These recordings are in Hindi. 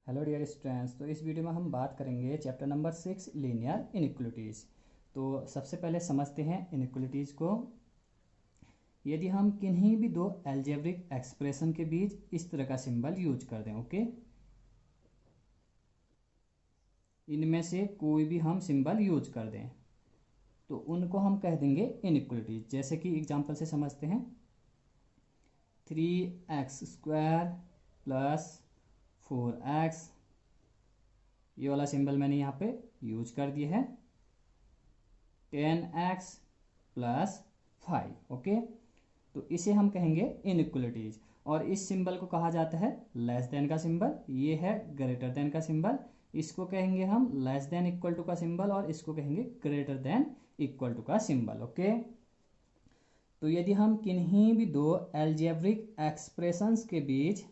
Hello dear students. तो इस वीडियो में हम बात करेंगे चैप्टर नंबर 6 लीनियर इनइक्वलिटीज़। तो सबसे पहले समझते हैं इनइक्वलिटीज़ को। यदि हम किन्हीं भी दो अलजेब्रिक एक्सप्रेशन के बीच इस तरह का सिंबल यूज कर दें, ओके, इनमें से कोई भी हम सिंबल यूज कर दें तो उनको हम कह देंगे इनइक्वलिटीज। जैसे कि एग्जांपल से समझते हैं, 3x² प्लस 4x, ये वाला सिंबल मैंने यहाँ पे यूज कर दिया है। 10x प्लस 5, ओके, तो इसे हम कहेंगे इनइक्वलिटीज। और इस सिंबल को कहा जाता है लेस देन का सिंबल। ये है ग्रेटर देन का सिंबल, इसको कहेंगे हम लेस देन इक्वल टू का सिंबल, और इसको कहेंगे ग्रेटर देन इक्वल टू का सिंबल, ओके। तो यदि हम किन्हीं भी दो अलजेब्रिक एक्सप्रेशंस के बीच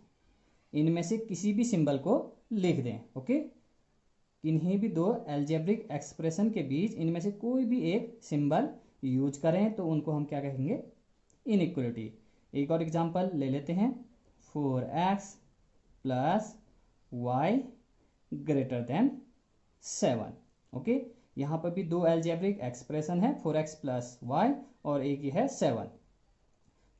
इनमें से किसी भी सिंबल को लिख दें, ओके, किन्हीं भी दो अलजेब्रिक एक्सप्रेशन के बीच इनमें से कोई भी एक सिंबल यूज करें तो उनको हम क्या कहेंगे, इनइक्वलिटी। एक और एग्जांपल ले लेते हैं, 4x plus y greater than 7, okay. यहाँ पर भी दो अलजेब्रिक एक्सप्रेशन है, 4x प्लस वाई, और एक ही है 7।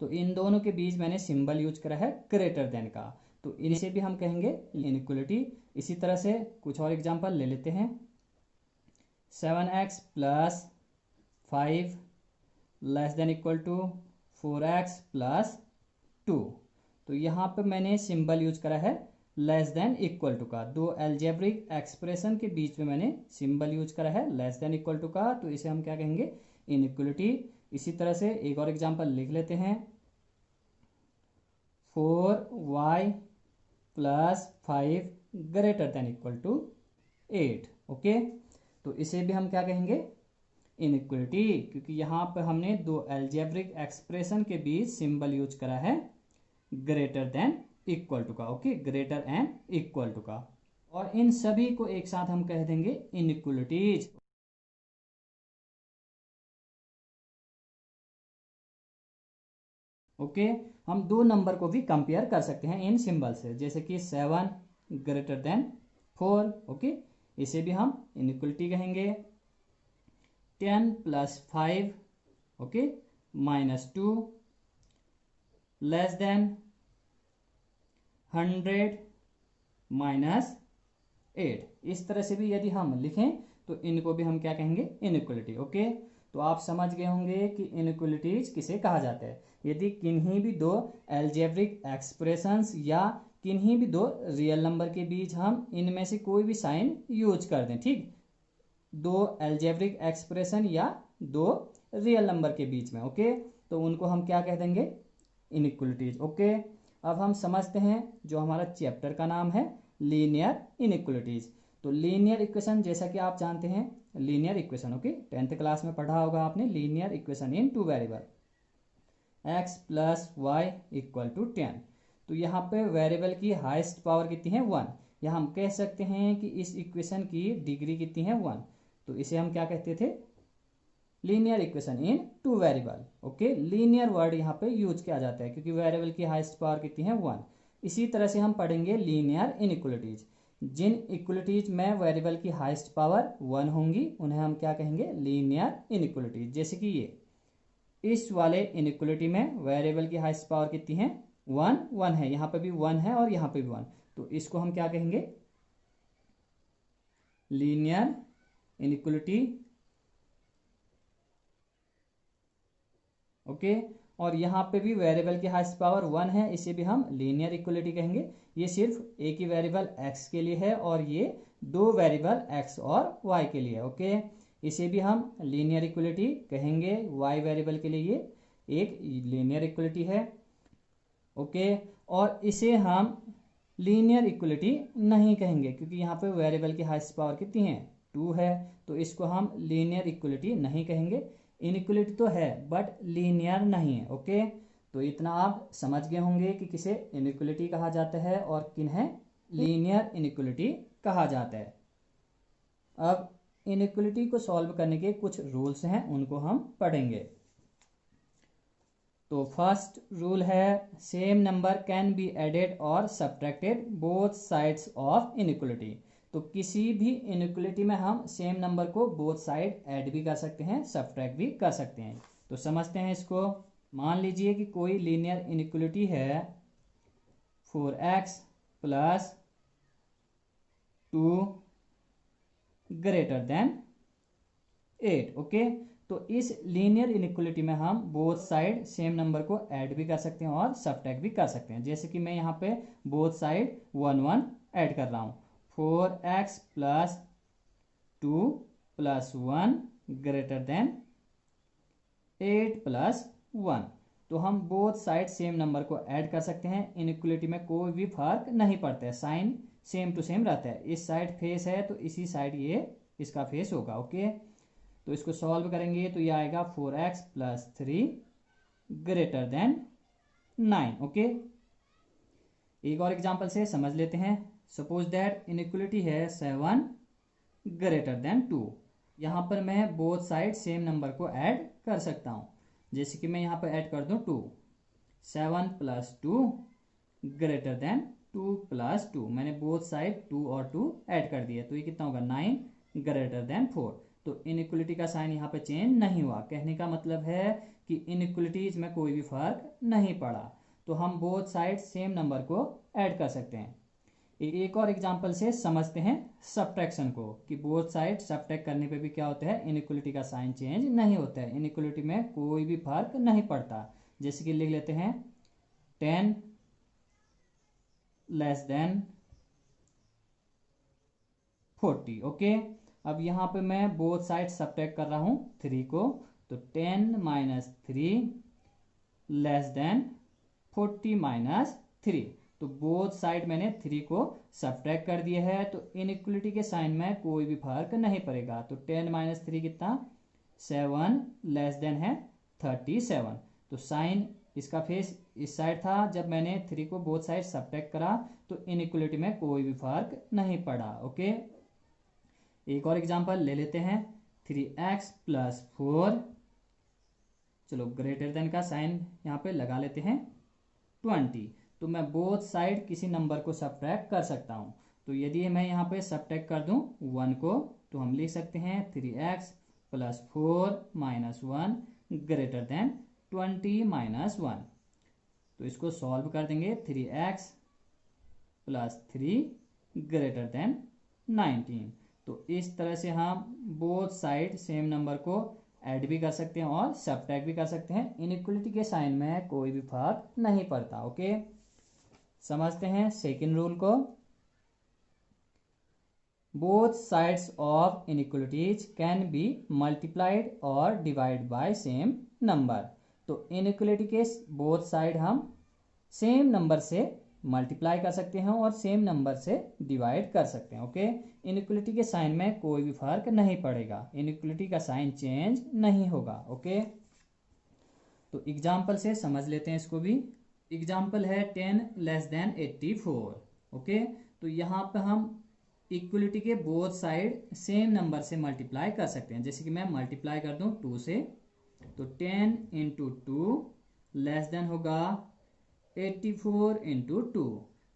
तो इन दोनों के बीच मैंने सिंबल यूज करा है ग्रेटर देन का, तो इसे भी हम कहेंगे इनइक्वलिटी। इसी तरह से कुछ और एग्जांपल ले लेते हैं, 7x plus 5 less than equal to 4x plus 2। तो यहाँ पे मैंने सिंबल यूज करा है लेस देन इक्वल टू का। दो अलजेब्रिक एक्सप्रेशन के बीच में मैंने सिंबल यूज करा है लेस देन इक्वल टू का, तो इसे हम क्या कहेंगे, इनइक्वलिटी। इसी तरह से एक और एग्जांपल लिख लेते हैं, 4y plus 5 greater than equal to 8, okay. तो इसे भी हम क्या कहेंगे, इनइक्वलिटी, क्योंकि यहाँ पर हमने दो अलजेब्रिक एक्सप्रेशन के बीच सिंबल यूज करा है ग्रेटर देन इक्वल टू का, okay, greater and equal to का। और इन सभी को एक साथ हम कह देंगे इनइक्वलिटीज, ओके। हम दो नंबर को भी कंपेयर कर सकते हैं इन सिंबल से, जैसे कि 7 ग्रेटर देन 4, ओके, इसे भी हम इनइक्वलिटी कहेंगे। 10 plus 5, okay, minus 2 less than 100 minus 8। इस तरह से भी यदि हम लिखें तो इनको भी हम क्या कहेंगे, इनइक्वलिटी, ओके। तो आप समझ गए होंगे कि इनइक्वलिटीज किसे कहा जाता है। यदि किन्हीं भी दो अलजेब्रिक एक्सप्रेशंस या किन्हीं भी दो रियल नंबर के बीच हम इनमें से कोई भी साइन यूज कर दें, ठीक, दो अलजेब्रिक एक्सप्रेशन या दो रियल नंबर के बीच में, ओके, तो उनको हम क्या कह देंगे, इनइक्वलिटीज, ओके। अब हम समझते हैं जो हमारा चैप्टर का नाम है, लीनियर इनइक्वलिटीज। तो लीनियर इक्वेशन, जैसा कि आप जानते हैं, linear equation, okay, 10th class में पढ़ा होगा आपने, linear equation in two variable, x plus y equal to 10। तो यहाँ पे वेरिएबल की हाईएस्ट पावर कितनी है, 1। यहाँ हम कह सकते हैं कि इस इक्वेशन की डिग्री कितनी है, 1। तो इसे हम क्या कहते थे, linear equation in two variable, okay. Linear word यहाँ पे यूज किया जाता है क्योंकि वेरिएबल की हाईएस्ट पावर कितनी है, 1। इसी तरह से हम पढ़ेंगे लीनियर इनइक्वलिटीज। जिन इक्वलिटीज में वेरिएबल की हाईएस्ट पावर 1 होंगी उन्हें हम क्या कहेंगे, लीनियर इनइक्वलिटीज। जैसे कि ये इस वाले इनइक्वलिटी में वेरिएबल की हाईएस्ट पावर कितनी है, 1 है, यहाँ पे भी 1 है और यहाँ पे भी 1, तो इसको हम क्या कहेंगे, लीनियर इनइक्वलिटी, ओके। और यहाँ पे भी वेरिएबल की हाईएस्ट पावर 1 है, इसे भी हम लीनियर इक्वलिटी कहेंगे। ये सिर्फ एक ही वेरिएबल x के लिए है और ये दो वेरिएबल x और y के लिए, ओके। इसे भी हम लीनियर इक्वलिटी कहेंगे। y वेरिएबल के लिए ये एक लीनियर इक्वलिटी है, ओके। और इसे हम लीनियर इक्वलिटी नहीं कहेंगे क्योंकि यहाँ पे वेरिएबल की हाईएस्ट पावर कितनी है, 2 है, तो इसको हम लीनियर इक्वलिटी नहीं कहेंगे। इनइक्वलिटी तो है बट लीनियर नहीं है, ओके। तो इतना आप समझ गए होंगे कि किसे इनइक्वलिटी कहा जाता है और किन्हें लीनियर इनइक्वलिटी कहा जाता है। अब इनइक्वलिटी को सॉल्व करने के कुछ रूल्स हैं, उनको हम पढ़ेंगे। तो फर्स्ट रूल है same number can be added और subtracted both sides of inequality. तो किसी भी इनइक्वलिटी में हम सेम नंबर को बोथ साइड ऐड भी कर सकते हैं, सब्ट्रैक्ट भी कर सकते हैं। तो समझते हैं इसको। मान लीजिए कि कोई लीनियर इनइक्वलिटी है 4x plus 2 greater then 8। Okay, तो इस लीनियर इनइक्वलिटी में हम बोथ साइड सेम नंबर को ऐड भी कर सकते हैं और सब्ट्रैक्ट भी कर सकते हैं। जैसे कि मैं यहाँ पे बोथ साइड 1 1 ऐड कर रहा हूँ। 4x plus 2 plus 1 greater than 8 plus 1। तो हम बोथ साइड सेम नंबर को ऐड कर सकते हैं। इनइक्वलिटी में कोई भी फर्क नहीं पड़ता है, साइन सेम टू सेम रहता है। इस साइड फेस है तो इसी साइड ये इसका फेस होगा। ओके, तो इसको सॉल्व करेंगे तो ये आएगा 4x plus 3 greater than 9। Okay, एक और एग्जांपल से समझ लेते हैं। सपोज दैट इनइक्वलिटी है 7 ग्रेटर देन 2। यहाँ पर मैं बोथ साइड सेम नंबर को ऐड कर सकता हूँ। जैसे कि मैं यहाँ पर ऐड कर दूँ 2, 7 प्लस 2 ग्रेटर देन 2 प्लस 2। मैंने बोथ साइड 2 और 2 ऐड कर दिया, तो ये कितना होगा 9 ग्रेटर देन 4। तो इनइक्वलिटी का साइन यहाँ पे चेंज नहीं हुआ। कहने का मतलब है कि इनइक्वलिटीज में कोई भी फर्क नहीं पड़ा। तो हम बोथ साइड सेम नंबर को ऐड कर सकते हैं। एक और एग्जांपल से समझते हैं सब्ट्रैक्शन को, कि बोथ साइड सब्ट्रैक्ट करने पे भी क्या होता है, इनइक्वलिटी का साइन चेंज नहीं होता है। इनइक्वलिटी में कोई भी फर्क नहीं पड़ता। जैसे कि लिख लेते हैं 10 लेस देन 40। ओके, अब यहाँ पे मैं बोथ साइड सब्ट्रैक्ट कर रहा हूँ 3 को, तो 10 माइनस 3 लेस देन 40 माइनस 3। तो बोथ साइड मैंने 3 को सब्ट्रैक्ट कर दिया है, तो इनइक्वलिटी के साइन में कोई भी फर्क नहीं पड़ेगा। तो 10 माइनस 3 कितना, 7 लेस देन है 37। तो साइन इसका फेस इस साइड था। जब मैंने 3 को बोथ साइड सब्ट्रैक्ट करा तो इनइक्वलिटी में कोई भी फर्क नहीं पड़ा। ओके, एक और एग्जांपल ले लेते हैं 3x प्लस 4, चलो ग्रेटर देन का साइन यहाँ पे लगा लेते हैं 20। तो मैं बोथ साइड किसी नंबर को सब्ट्रैक्ट कर सकता हूँ। तो यदि मैं यहाँ पे सब्ट्रैक्ट कर दूँ 1 को, तो हम लिख सकते हैं 3x plus 4 minus 1 greater than 20 minus 1। तो इसको सॉल्व कर देंगे 3x प्लस 3 ग्रेटर देन 19। तो इस तरह से हम बोथ साइड सेम नंबर को ऐड भी कर सकते हैं और सब्ट्रैक्ट भी कर सकते हैं। इनइक्वलिटी के साइन में कोई भी फर्क नहीं पड़ता। ओके, समझते हैं सेकंड रूल को। Both sides of inequalities can be multiplied और डिवाइड बाय सेम नंबर। तो इनइक्वलिटी के बोथ साइड हम सेम नंबर से मल्टीप्लाई कर सकते हैं और सेम नंबर से डिवाइड कर सकते हैं। ओके, इनइक्वलिटी के साइन में कोई भी फर्क नहीं पड़ेगा। इनइक्वलिटी का साइन चेंज नहीं होगा। ओके, तो एग्जाम्पल से समझ लेते हैं इसको भी। एग्जाम्पल है 10 लेस देन 84। ओके, तो यहाँ पे हम इक्वलिटी के बोथ साइड सेम नंबर से मल्टीप्लाई कर सकते हैं। जैसे कि मैं मल्टीप्लाई कर दूं 2 से, तो 10 इंटू 2 लेस देन होगा 84 इंटू 2।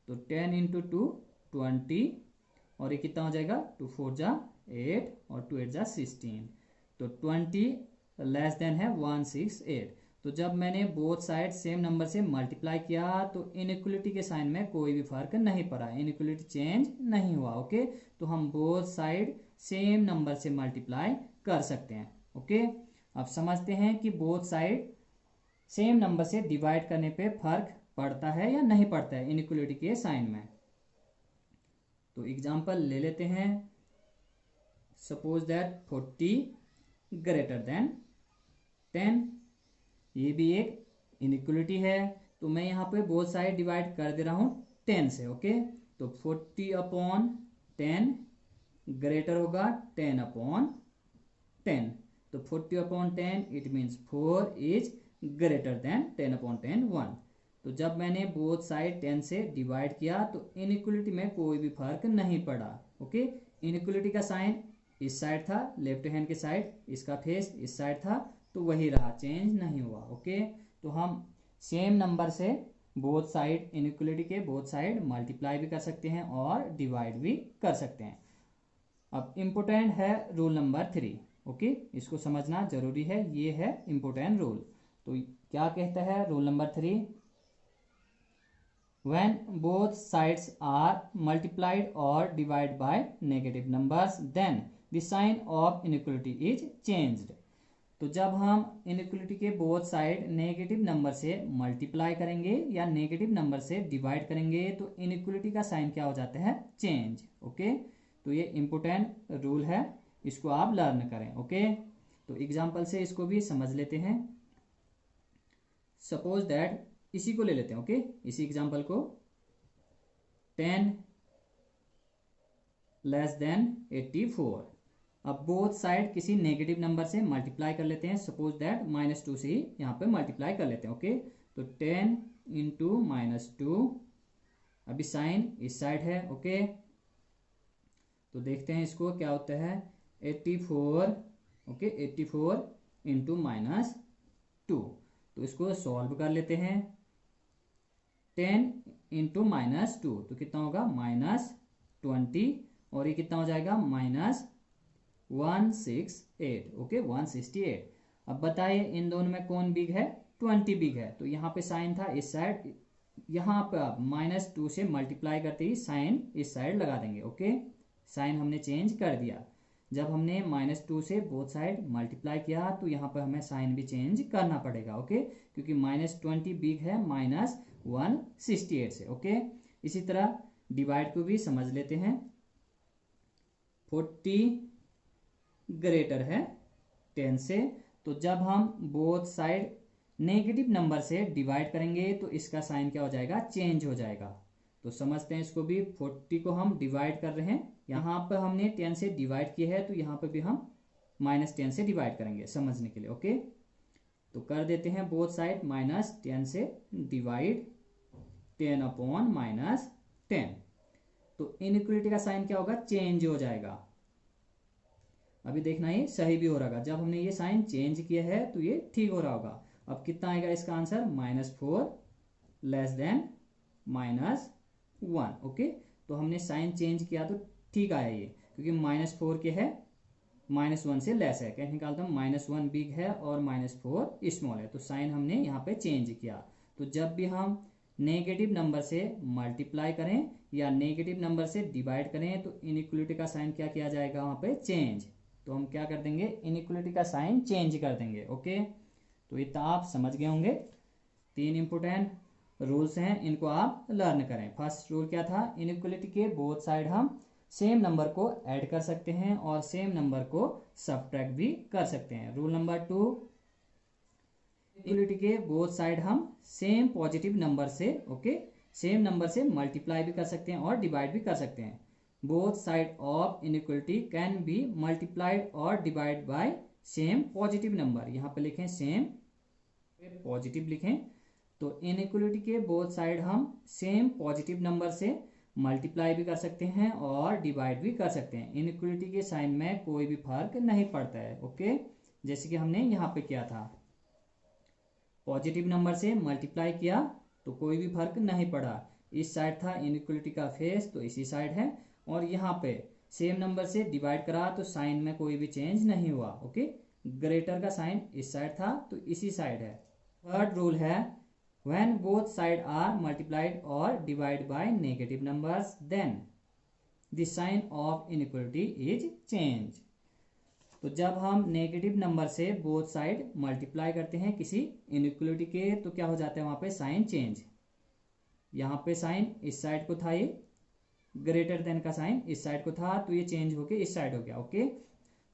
तो 10 इंटू 2 20, और ये कितना हो जाएगा 2 4 जा 8 और 2 8 जा 16। तो 20 लेस देन है 168। तो जब मैंने बोथ साइड सेम नंबर से मल्टीप्लाई किया तो इनइक्वलिटी के साइन में कोई भी फर्क नहीं पड़ा, इनइक्वलिटी चेंज नहीं हुआ। ओके, तो हम बोथ साइड सेम नंबर से मल्टीप्लाई कर सकते हैं। ओके, अब समझते हैं कि बोथ साइड सेम नंबर से डिवाइड करने पे फर्क पड़ता है या नहीं पड़ता है इनइक्वलिटी के साइन में। तो एग्जांपल ले लेते हैं। Suppose that 40 greater than 10। ये भी एक इनइक्वलिटी है, तो मैं यहाँ पे बोथ साइड डिवाइड कर दे रहा हूँ 10 से। ओके, तो 40 अपॉन 10 ग्रेटर होगा 10 अपॉन 10। तो 40 upon 10 it means 4 is greater then 10 upon 10 1। तो जब मैंने बोथ साइड 10 से डिवाइड किया तो इनइक्वलिटी में कोई भी फर्क नहीं पड़ा। ओके, इनइक्वलिटी का साइन इस साइड था, लेफ्ट हैंड के साइड इसका फेस इस साइड था, तो वही रहा, चेंज नहीं हुआ। ओके, तो हम सेम नंबर से बोथ साइड, इनइक्वलिटी के बोथ साइड मल्टीप्लाई भी कर सकते हैं और डिवाइड भी कर सकते हैं। अब इम्पोर्टेंट है रूल नंबर 3, ओके, इसको समझना जरूरी है, ये है इम्पोर्टेंट रूल। तो क्या कहता है rule number 3? When both sides are multiplied or divided by negative numbers, then the sign of inequality is changed. तो जब हम इनइक्वलिटी के बोथ साइड नेगेटिव नंबर से मल्टीप्लाई करेंगे या नेगेटिव नंबर से डिवाइड करेंगे तो इनइक्वलिटी का साइन क्या हो जाता है? चेंज। ओके, तो ये इंपोर्टेंट रूल है, इसको आप लर्न करें। ओके, तो एग्जांपल से इसको भी समझ लेते हैं। सपोज दैट, इसी को ले लेते हैं। ओके, इसी एग्जांपल को, 10 लेस देन 84। अब बोथ साइड किसी नेगेटिव नंबर से मल्टीप्लाई कर लेते हैं। सपोज दैट -2 से ही यहाँ पे मल्टीप्लाई कर लेते हैं। ओके, तो 10 इंटू -2, अभी साइन इस साइड है। ओके, तो देखते हैं इसको क्या होता है। 84, ओके, 84 इंटू -2, तो इसको सॉल्व कर लेते हैं। 10 इंटू -2 तो कितना होगा? -20, और ये कितना हो जाएगा? -168। ओके, 168। अब बताइए इन दोनों में कौन बिग है? 20 बिग है। तो यहाँ पे साइन था इस साइड, यहाँ पे आप -2 से मल्टीप्लाई करते ही साइन इस साइड लगा देंगे। ओके, साइन हमने चेंज कर दिया। जब हमने -2 से बोथ साइड मल्टीप्लाई किया तो यहाँ पर हमें साइन भी चेंज करना पड़ेगा। ओके, क्योंकि -20 बिग है -168 से। ओके, इसी तरह डिवाइड को भी समझ लेते हैं। 40 ग्रेटर है 10 से, तो जब हम बोथ साइड नेगेटिव नंबर से डिवाइड करेंगे तो इसका साइन क्या हो जाएगा? चेंज हो जाएगा। तो समझते हैं इसको भी। 40 को हम डिवाइड कर रहे हैं, यहाँ पर हमने 10 से डिवाइड किया है, तो यहाँ पर भी हम -10 से डिवाइड करेंगे समझने के लिए। ओके, तो कर देते हैं बोथ साइड -10 से डिवाइड, 10 अपॉन -10। तो इनइक्वलिटी का साइन क्या होगा? चेंज हो जाएगा। अभी देखना ये सही भी हो रहा होगा। जब हमने ये साइन चेंज किया है तो ये ठीक हो रहा होगा। अब कितना आएगा इसका आंसर? -4 less than -1। ओके, तो हमने साइन चेंज किया तो ठीक आया ये, क्योंकि -4 के है, -1 से लेस है। कैसे निकालता हूँ? -1 बिग है और -4 स्मॉल है, तो साइन हमने यहाँ पे चेंज किया। तो जब भी हम नेगेटिव नंबर से मल्टीप्लाई करें या नेगेटिव नंबर से डिवाइड करें तो इनइक्वलिटी का साइन क्या किया जाएगा? वहाँ पे चेंज। तो हम क्या कर देंगे? इनइक्वलिटी का साइन चेंज कर देंगे। ओके, तो इतना आप समझ गए होंगे। 3 इंपोर्टेंट रूल्स हैं, इनको आप लर्न करें। फर्स्ट रूल क्या था? इनइक्वलिटी के बोथ साइड हम सेम नंबर को ऐड कर सकते हैं और सेम नंबर को सबट्रैक्ट भी कर सकते हैं। रूल नंबर 2, इनइक्वलिटी के बोथ साइड हम सेम पॉजिटिव नंबर से, ओके, सेम नंबर से मल्टीप्लाई भी कर सकते हैं और डिवाइड भी कर सकते हैं। Both side of inequality can be multiplied और divide by same positive number. यहाँ पे लिखें सेम पॉजिटिव लिखें। तो इनइक्वलिटी के बोथ साइड हम सेम पॉजिटिव नंबर से मल्टीप्लाई भी कर सकते हैं और डिवाइड भी कर सकते हैं। इनइक्वलिटी के साइन में कोई भी फर्क नहीं पड़ता है। ओके, जैसे कि हमने यहाँ पे किया था, पॉजिटिव नंबर से मल्टीप्लाई किया तो कोई भी फर्क नहीं पड़ा। इस साइड था इनइक्वलिटी का फेस, तो इसी साइड है, और यहाँ पे सेम नंबर से डिवाइड करा तो साइन में कोई भी चेंज नहीं हुआ। ओके, ग्रेटर का साइन इस साइड था तो इसी साइड है। थर्ड रूल है, when both side are multiplied or divided by negative numbers, then the sign of inequality is changed। तो जब हम नेगेटिव नंबर से बोथ साइड मल्टीप्लाई करते हैं किसी इनइक्वलिटी के तो क्या हो जाता है? वहां पे साइन चेंज। यहाँ पे साइन इस साइड को था, ये ग्रेटर देन का साइन इस साइड को था, तो ये चेंज होके इस साइड हो गया। ओके,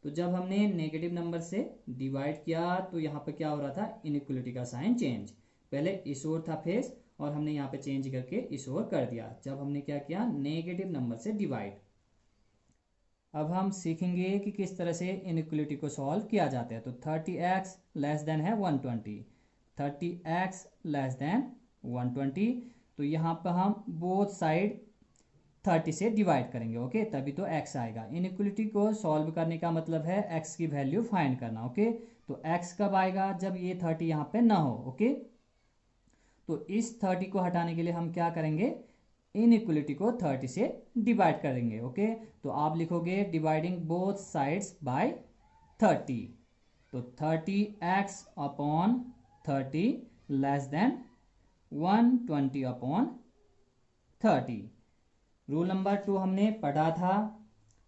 तो जब हमने नेगेटिव नंबर से डिवाइड किया तो यहाँ पे क्या हो रहा था? इनइक्वलिटी का साइन चेंज। पहले इस ओर था फेस और हमने यहाँ पे चेंज करके इस ओर कर दिया जब हमने क्या किया? नेगेटिव नंबर से डिवाइड। अब हम सीखेंगे कि किस तरह से इनइक्वलिटी को सॉल्व किया जाता है। तो 30x लेस देन है 120, 30x लेस देन 120, तो यहाँ पर हम बोथ साइड 30 से डिवाइड करेंगे। ओके, तभी तो x आएगा। इनइक्वलिटी को सॉल्व करने का मतलब है x की वैल्यू फाइंड करना। ओके, तो x कब आएगा? जब ये 30 यहाँ पे ना हो। ओके, तो इस 30 को हटाने के लिए हम क्या करेंगे, इनइक्वलिटी को 30 से डिवाइड करेंगे। ओके, तो आप लिखोगे डिवाइडिंग बोथ साइड्स बाय 30, तो 30x upon 30 less than 120 upon 30। Rule number 2 हमने पढ़ा था,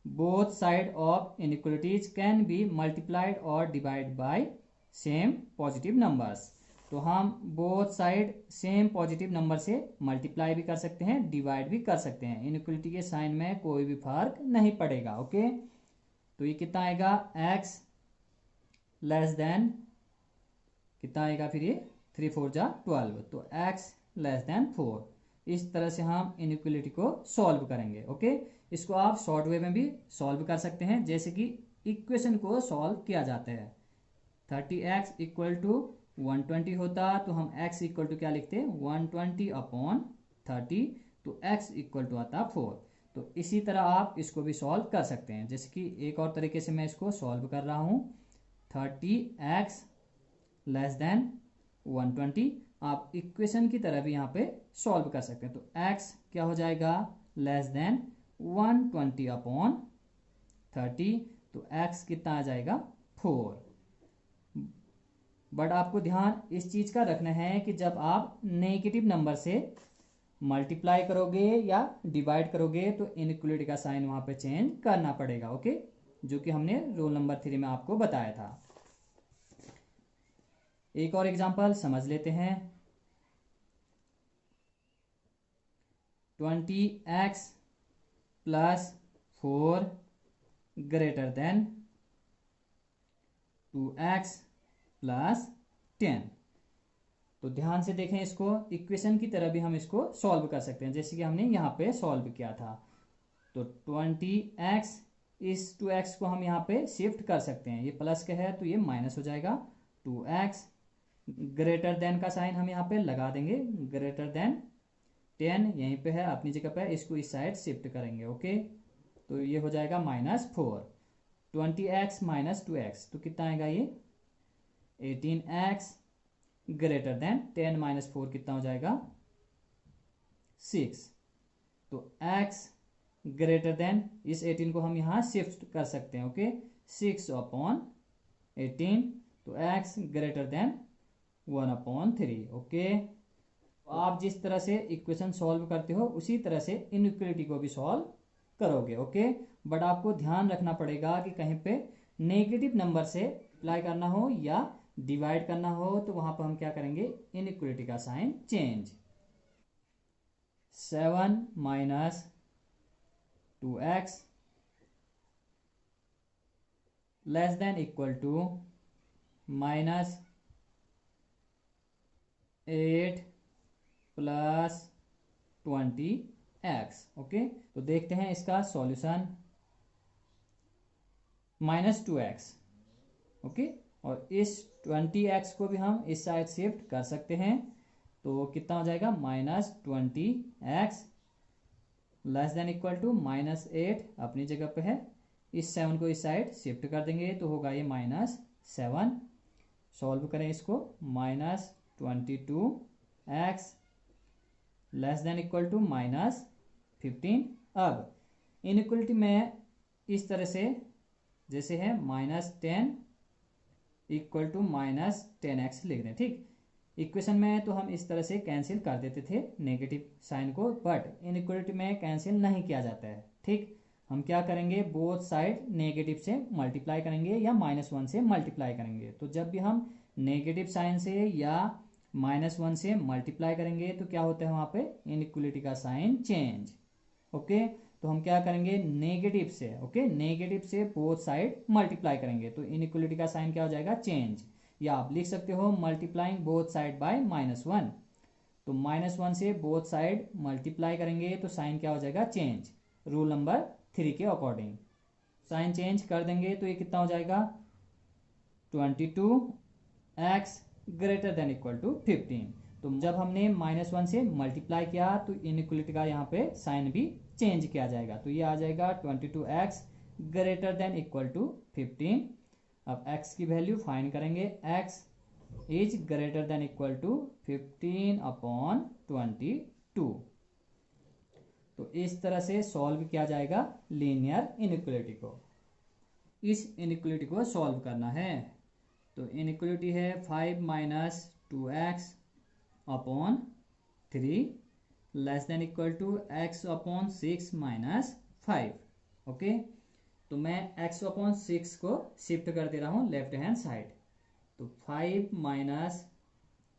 both side of inequalities can be multiplied और divide by same positive numbers. तो हम both side same positive number से मल्टीप्लाई भी कर सकते हैं, डिवाइड भी कर सकते हैं। इनइक्वलिटी के साइन में कोई भी फर्क नहीं पड़ेगा। ओके, तो ये कितना आएगा, x लेस देन कितना आएगा, फिर ये 3 4 जा 12, तो x लेस देन 4। इस तरह से हम इनइक्वलिटी को सॉल्व करेंगे। ओके, इसको आप शॉर्ट वे में भी सॉल्व कर सकते हैं, जैसे कि इक्वेशन को सॉल्व किया जाता है। 30x इक्वल टू 120 होता तो हम x इक्वल टू क्या लिखते हैं, 120 अपॉन 30, तो x इक्वल टू आता 4। तो इसी तरह आप इसको भी सॉल्व कर सकते हैं, जैसे कि एक और तरीके से मैं इसको सॉल्व कर रहा हूँ। 30x लेस देन 120, आप इक्वेशन की तरह भी यहाँ पे सॉल्व कर सकते हैं। तो x क्या हो जाएगा, लेस देन 120 अपॉन 30, तो x कितना आ जाएगा, 4। बट आपको ध्यान इस चीज का रखना है कि जब आप नेगेटिव नंबर से मल्टीप्लाई करोगे या डिवाइड करोगे तो इनइक्वलिटी का साइन वहां पे चेंज करना पड़ेगा। ओके, जो कि हमने रूल नंबर 3 में आपको बताया था। एक और एग्जांपल समझ लेते हैं। 20x plus 4 greater than 2x plus 10। तो ध्यान से देखें, इसको इक्वेशन की तरह भी हम इसको सॉल्व कर सकते हैं, जैसे कि हमने यहाँ पे सॉल्व किया था। तो 20x, इस 2x को हम यहाँ पे शिफ्ट कर सकते हैं, ये प्लस का है तो ये माइनस हो जाएगा। 2x ग्रेटर देन का साइन हम यहाँ पे लगा देंगे, ग्रेटर देन 10 यहीं पे है अपनी जगह पे, इसको इस साइड शिफ्ट करेंगे। ओके, तो ये हो जाएगा -4। 20x माइनस 2x, तो कितना आएगा ये 18x ग्रेटर देन 10 माइनस 4 कितना हो जाएगा 6। तो x ग्रेटर देन, इस 18 को हम यहाँ शिफ्ट कर सकते हैं। ओके, 6 अपॉन 18, तो x greater then 1 upon 3। Okay, तो आप जिस तरह से इक्वेशन सॉल्व करते हो उसी तरह से इनइक्वलिटी को भी सॉल्व करोगे। ओके, बट आपको ध्यान रखना पड़ेगा कि कहीं पे नेगेटिव नंबर से अप्लाई करना हो या डिवाइड करना हो तो वहां पर हम क्या करेंगे, इनइक्वलिटी का sign change. 7 minus 2x less than equal to -8 plus 20x। Okay, तो देखते हैं इसका सॉल्यूशन। -2x, ओके, और इस 20x को भी हम इस साइड शिफ्ट कर सकते हैं, तो कितना हो जाएगा -20x less than equal to -8 अपनी जगह पे है, इस 7 को इस साइड शिफ्ट कर देंगे तो होगा ये -7। सॉल्व करें इसको, -22x less than equal to -15। अब इनइक्वलिटी में इस तरह से जैसे है -10 इक्वल टू -10x लिख दें। ठीक, इक्वेशन में तो हम इस तरह से कैंसिल कर देते थे नेगेटिव साइन को, बट इनइक्वलिटी में कैंसिल नहीं किया जाता है। ठीक, हम क्या करेंगे, बोथ साइड नेगेटिव से मल्टीप्लाई करेंगे या -1 से मल्टीप्लाई करेंगे। तो जब भी हम नेगेटिव साइन से या -1 से मल्टीप्लाई करेंगे तो क्या होता है वहां पे, इनइक्वलिटी का साइन चेंज। ओके, तो हम क्या करेंगे, नेगेटिव से, ओके, नेगेटिव से बोथ साइड मल्टीप्लाई करेंगे तो इनइक्वलिटी का साइन क्या हो जाएगा, चेंज। या आप लिख सकते हो मल्टीप्लाइंग बोथ साइड बाय -1, तो -1 से बोथ साइड मल्टीप्लाई करेंगे तो साइन क्या हो जाएगा, चेंज। रूल नंबर 3 के अकॉर्डिंग साइन चेंज कर देंगे तो ये कितना हो जाएगा 22x greater than equal to 15। तो जब हमने -1 से मल्टीप्लाई किया तो इनइक्वलिटी का यहाँ पे साइन भी चेंज किया जाएगा, तो ये आ जाएगा 22x greater than equal to 15। अब x की वैल्यू फाइंड करेंगे, x is greater than equal to 15/22। तो इस तरह से सॉल्व किया जाएगा लीनियर इनइक्वलिटी को। इस इनइक्वलिटी को सॉल्व करना है। तो इनइक्वलिटी है 5 minus 2x upon 3 less than equal to x upon 6 minus 5। Okay, तो मैं x अपॉन 6 को शिफ्ट कर दे रहा हूँ लेफ्ट हैंड साइड। तो 5 माइनस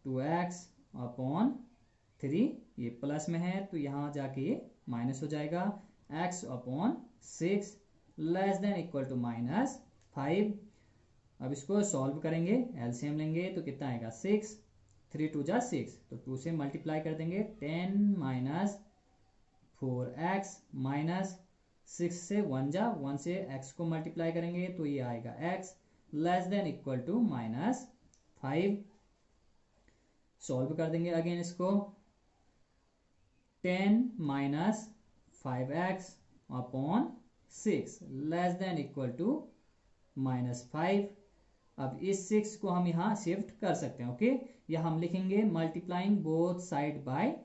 2x अपॉन 3, ये प्लस में है तो यहाँ जाके ये माइनस हो जाएगा। x upon 6 less than equal to minus 5। अब इसको सॉल्व करेंगे, एलसीएम लेंगे तो कितना आएगा 6, 3 2 जा 6, तो 2 से मल्टीप्लाई कर देंगे 10 माइनस 4x माइनस 6 से 1 जा 1 से x को मल्टीप्लाई करेंगे तो ये आएगा x less than equal to minus 5। Solve कर देंगे अगेन इसको, 10 minus 5x upon 6 less than equal to minus 5। अब इस 6 को हम यहाँ शिफ्ट कर सकते हैं। ओके, या हम लिखेंगे मल्टीप्लाइंग बोथ साइड बाय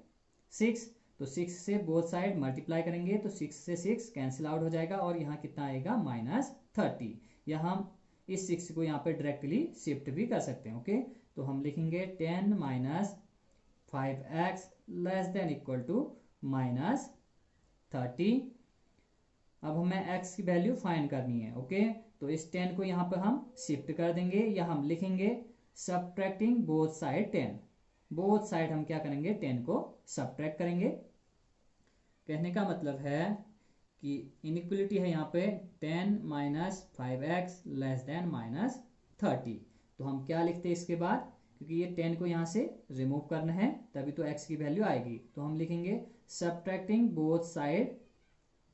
6। तो 6 से बोथ साइड मल्टीप्लाई करेंगे तो 6 से 6 कैंसिल आउट हो जाएगा और यहाँ कितना आएगा माइनस 30। या हम इस 6 को यहाँ पे डायरेक्टली शिफ्ट भी कर सकते हैं। ओके, तो हम लिखेंगे 10 minus 5x less than equal to minus 30। अब हमें x की वैल्यू फाइंड करनी है। ओके, तो इस 10 को यहाँ पर हम शिफ्ट कर देंगे या हम लिखेंगे subtracting both side 10। Both side हम क्या करेंगे 10 को सबट्रैक्ट करेंगे। कहने का मतलब है कि इनइक्वलिटी है यहाँ पे 10 minus 5x less then minus 30। तो हम क्या लिखते हैं इसके बाद, क्योंकि ये 10 को यहाँ से रिमूव करना है तभी तो x की वैल्यू आएगी, तो हम लिखेंगे सबट्रैक्टिंग बोथ साइड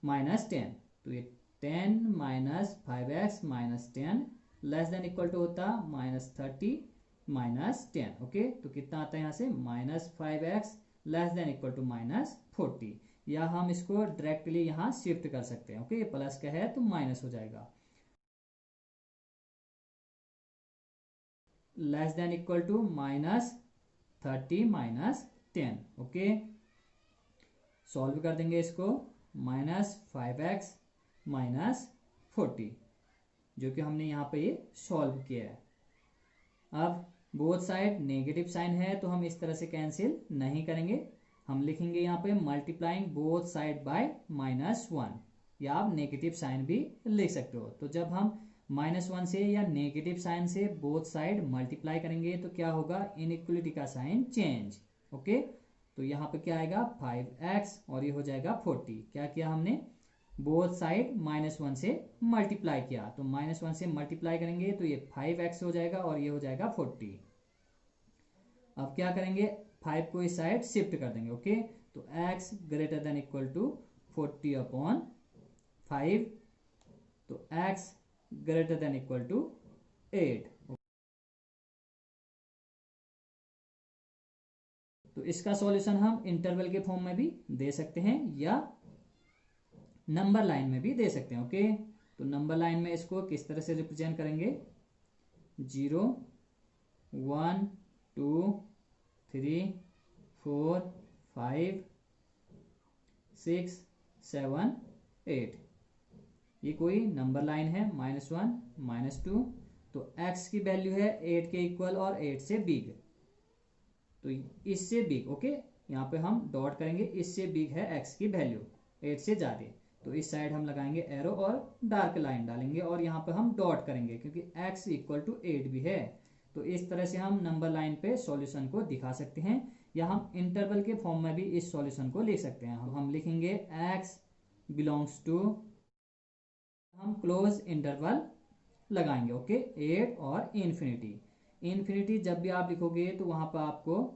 माइनस 10। तो ये 10 minus 5x minus 10 less than equal to होता माइनस 30 माइनस 10। ओके, तो कितना आता है यहाँ से minus 5x less than equal to minus 40। या हम इसको डायरेक्टली यहाँ शिफ्ट कर सकते हैं। ओके, ये प्लस का है तो माइनस हो जाएगा। Less than equal to minus 30 minus 10। Okay, solve कर देंगे इसको, माइनस 5x माइनस 40 जो कि हमने यहाँ पे ये सॉल्व किया है। अब बोथ साइड नेगेटिव साइन है तो हम इस तरह से कैंसिल नहीं करेंगे। हम लिखेंगे यहाँ पे मल्टीप्लाइंग बोथ साइड बाय -1, या आप नेगेटिव साइन भी लिख सकते हो। तो जब हम -1 से या नेगेटिव साइन से बोथ साइड मल्टीप्लाई करेंगे तो क्या होगा, इनइक्वलिटी का साइन चेंज। ओके, तो यहाँ पे क्या आएगा 5x और ये हो जाएगा 40। क्या किया हमने, बोथ साइड -1 से मल्टीप्लाई किया, तो -1 से मल्टीप्लाई करेंगे तो ये 5x हो जाएगा और ये हो जाएगा 40। अब क्या करेंगे, 5 को इस साइड शिफ्ट कर देंगे। ओके, तो x greater than equal to 40 upon 5, तो x greater than equal to 8। तो इसका सॉल्यूशन हम इंटरवल के फॉर्म में भी दे सकते हैं या नंबर लाइन में भी दे सकते हैं। ओके, तो नंबर लाइन में इसको किस तरह से रिप्रेजेंट करेंगे, 0 1 2 3 4 5 6 7 8, ये कोई नंबर लाइन है, -1 -2। तो x की वैल्यू है 8 के इक्वल और 8 से बिग, तो इससे बिग। ओके, यहाँ पे हम डॉट करेंगे, इससे बिग है x की वैल्यू 8 से ज़्यादा, तो इस साइड हम लगाएंगे एरो और डार्क लाइन डालेंगे और यहाँ पे हम डॉट करेंगे क्योंकि x इक्वल टू 8 भी है। तो इस तरह से हम नंबर लाइन पे सॉल्यूशन को दिखा सकते हैं, या हम इंटरवल के फॉर्म में भी इस सॉल्यूशन को लिख सकते हैं। हम लिखेंगे x बिलोंग्स टू, हम क्लोज इंटरवल लगाएंगे। ओके, 8 और इन्फिनिटी। इन्फिनिटी जब भी आप लिखोगे तो वहां पर आपको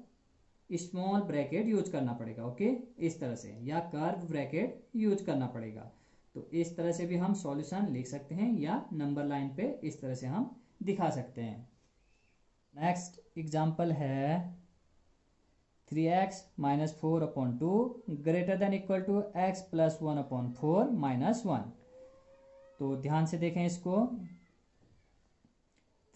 स्मॉल ब्रैकेट यूज करना पड़ेगा। ओके, इस तरह से, या कर्व ब्रैकेट यूज करना पड़ेगा। तो इस तरह से भी हम सॉल्यूशन लिख सकते हैं या नंबर लाइन पे इस तरह से हम दिखा सकते हैं। नेक्स्ट एग्जांपल है 3x minus 4 upon 2 greater than equal to x plus 1 upon 4 -1। तो ध्यान से देखें इसको,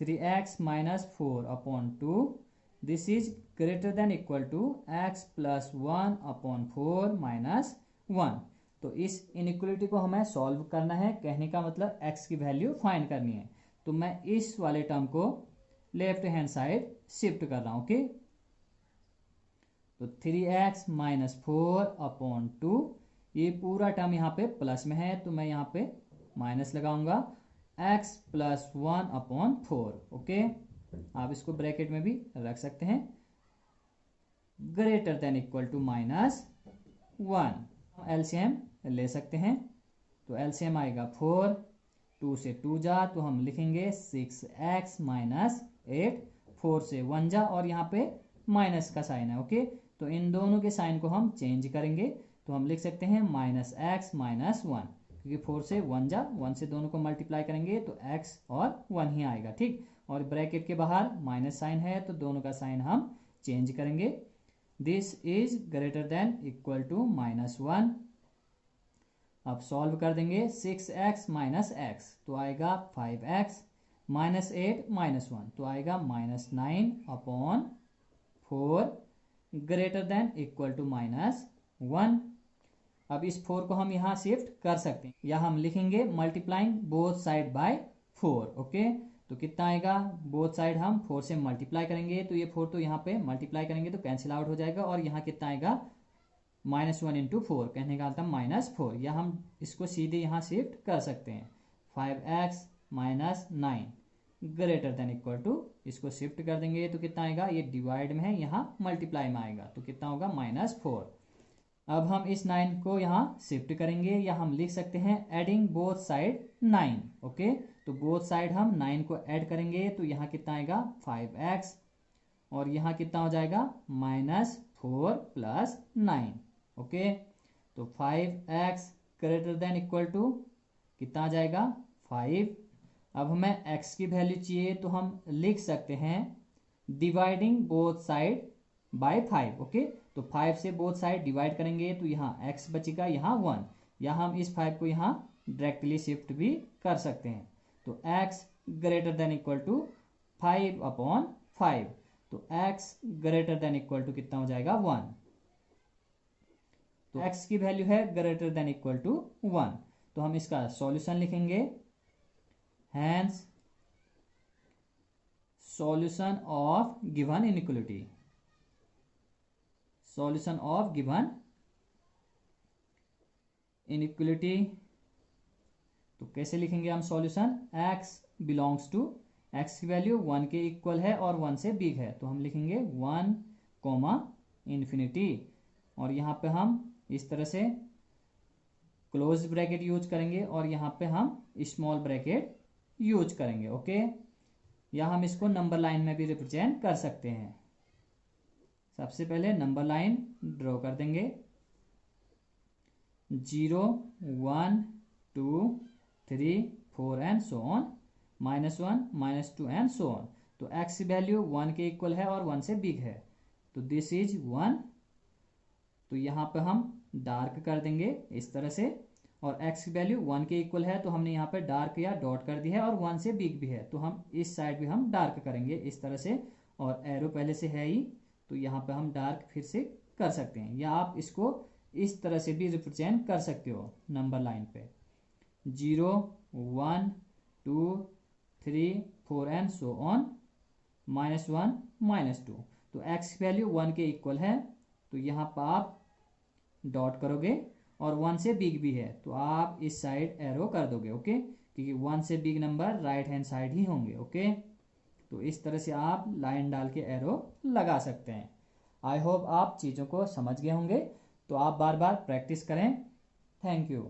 3x minus 4/2 this is greater than equal to x plus 1/4 minus 1। तो इस इनइक्वलिटी को हमें सॉल्व करना है, कहने का मतलब x की वैल्यू फाइंड करनी है। तो मैं इस वाले टर्म को लेफ्ट हैंड साइड शिफ्ट कर रहा हूं। ओके, तो 3x माइनस 4/2 ये पूरा टर्म यहाँ पे प्लस में है, तो मैं यहाँ पे माइनस लगाऊंगा x प्लस 1/4। ओके, आप इसको ब्रैकेट में भी रख सकते हैं, greater than equal to minus 1। LCM ले सकते हैं, तो एलसीएम आएगा 4, 2 से 2 जा तो हम लिखेंगे 6x माइनस 8, 4 से 1 जा और यहाँ पे माइनस का साइन है। ओके, तो इन दोनों के साइन को हम चेंज करेंगे, तो हम लिख सकते हैं माइनस x माइनस 1, क्योंकि 4 से 1 जा, 1 से दोनों को मल्टीप्लाई करेंगे तो x और 1 ही आएगा। ठीक, और ब्रैकेट के बाहर माइनस साइन है तो दोनों का साइन हम चेंज करेंगे। This is greater than equal to minus 1। अब सॉल्व कर देंगे 6x माइनस x तो आएगा 5x माइनस 8 माइनस 1 तो आएगा minus 9/4 greater than equal to minus 1। अब इस 4 को हम यहाँ शिफ्ट कर सकते हैं, या हम लिखेंगे multiplying both side by 4। Okay, तो कितना आएगा, बोथ साइड हम 4 से मल्टीप्लाई करेंगे तो ये 4 तो यहाँ पे मल्टीप्लाई करेंगे तो कैंसिल आउट हो जाएगा, और यहाँ कितना आएगा -1 इंटू 4, कहने का मतलब -4, या हम इसको सीधे यहाँ शिफ्ट कर सकते हैं 5x minus 9 greater than equal to, इसको शिफ्ट कर देंगे तो कितना आएगा, ये डिवाइड में है यहाँ मल्टीप्लाई में आएगा तो कितना होगा -4। अब हम इस 9 को यहाँ शिफ्ट करेंगे, या हम लिख सकते हैं एडिंग बोथ साइड 9। ओके, तो बोथ साइड हम 9 को ऐड करेंगे तो यहाँ कितना आएगा 5x, और यहाँ कितना हो जाएगा -4 प्लस 9। ओके, तो 5x greater than equal to कितना आ जाएगा 5। अब हमें x की वैल्यू चाहिए तो हम लिख सकते हैं dividing both side by 5। Okay, तो 5 से बोथ साइड डिवाइड करेंगे तो यहाँ x बचेगा, यहाँ 1, या हम इस 5 को यहाँ डायरेक्टली शिफ्ट भी कर सकते हैं। तो x greater than equal to 5/5, तो x greater than equal to कितना हो जाएगा 1। तो x की वैल्यू है ग्रेटर देन इक्वल टू 1, तो हम इसका सॉल्यूशन लिखेंगे, hence solution of given inequality. Solution of given inequality, तो कैसे लिखेंगे हम solution, x belongs to, x की वैल्यू 1 के इक्वल है और 1 से बिग है तो हम लिखेंगे 1, और यहाँ पे हम इस तरह से क्लोज ब्रैकेट यूज करेंगे और यहाँ पे हम स्मॉल ब्रैकेट यूज करेंगे। ओके, या हम इसको नंबर लाइन में भी रिप्रेजेंट कर सकते हैं। सबसे पहले नंबर लाइन ड्रॉ कर देंगे, 0, 1, 2, 3, 4 and so on, -1, -2 and so on. तो x वैल्यू 1 के इक्वल है और 1 से बिग है तो दिस इज 1, तो यहाँ पे हम डार्क कर देंगे इस तरह से, और x की वैल्यू 1 के इक्वल है तो हमने यहाँ पे डार्क या डॉट कर दी है, और 1 से बिग भी है तो हम इस साइड भी हम डार्क करेंगे इस तरह से, और एरो पहले से है ही तो यहाँ पे हम डार्क फिर से कर सकते हैं, या आप इसको इस तरह से भी रिप्रेजेंट कर सकते हो नंबर लाइन पे, 0, 1, 2, 3, 4 एंड सो ऑन, -1, -2। तो x की वैल्यू 1 के इक्वल है तो यहाँ पर आप डॉट करोगे, और 1 से बिग भी है तो आप इस साइड एरो कर दोगे। ओके, क्योंकि 1 से big number right hand side ही होंगे। ओके, तो इस तरह से आप लाइन डाल के एरो लगा सकते हैं। आई होप आप चीज़ों को समझ गए होंगे, तो आप बार बार प्रैक्टिस करें। Thank you.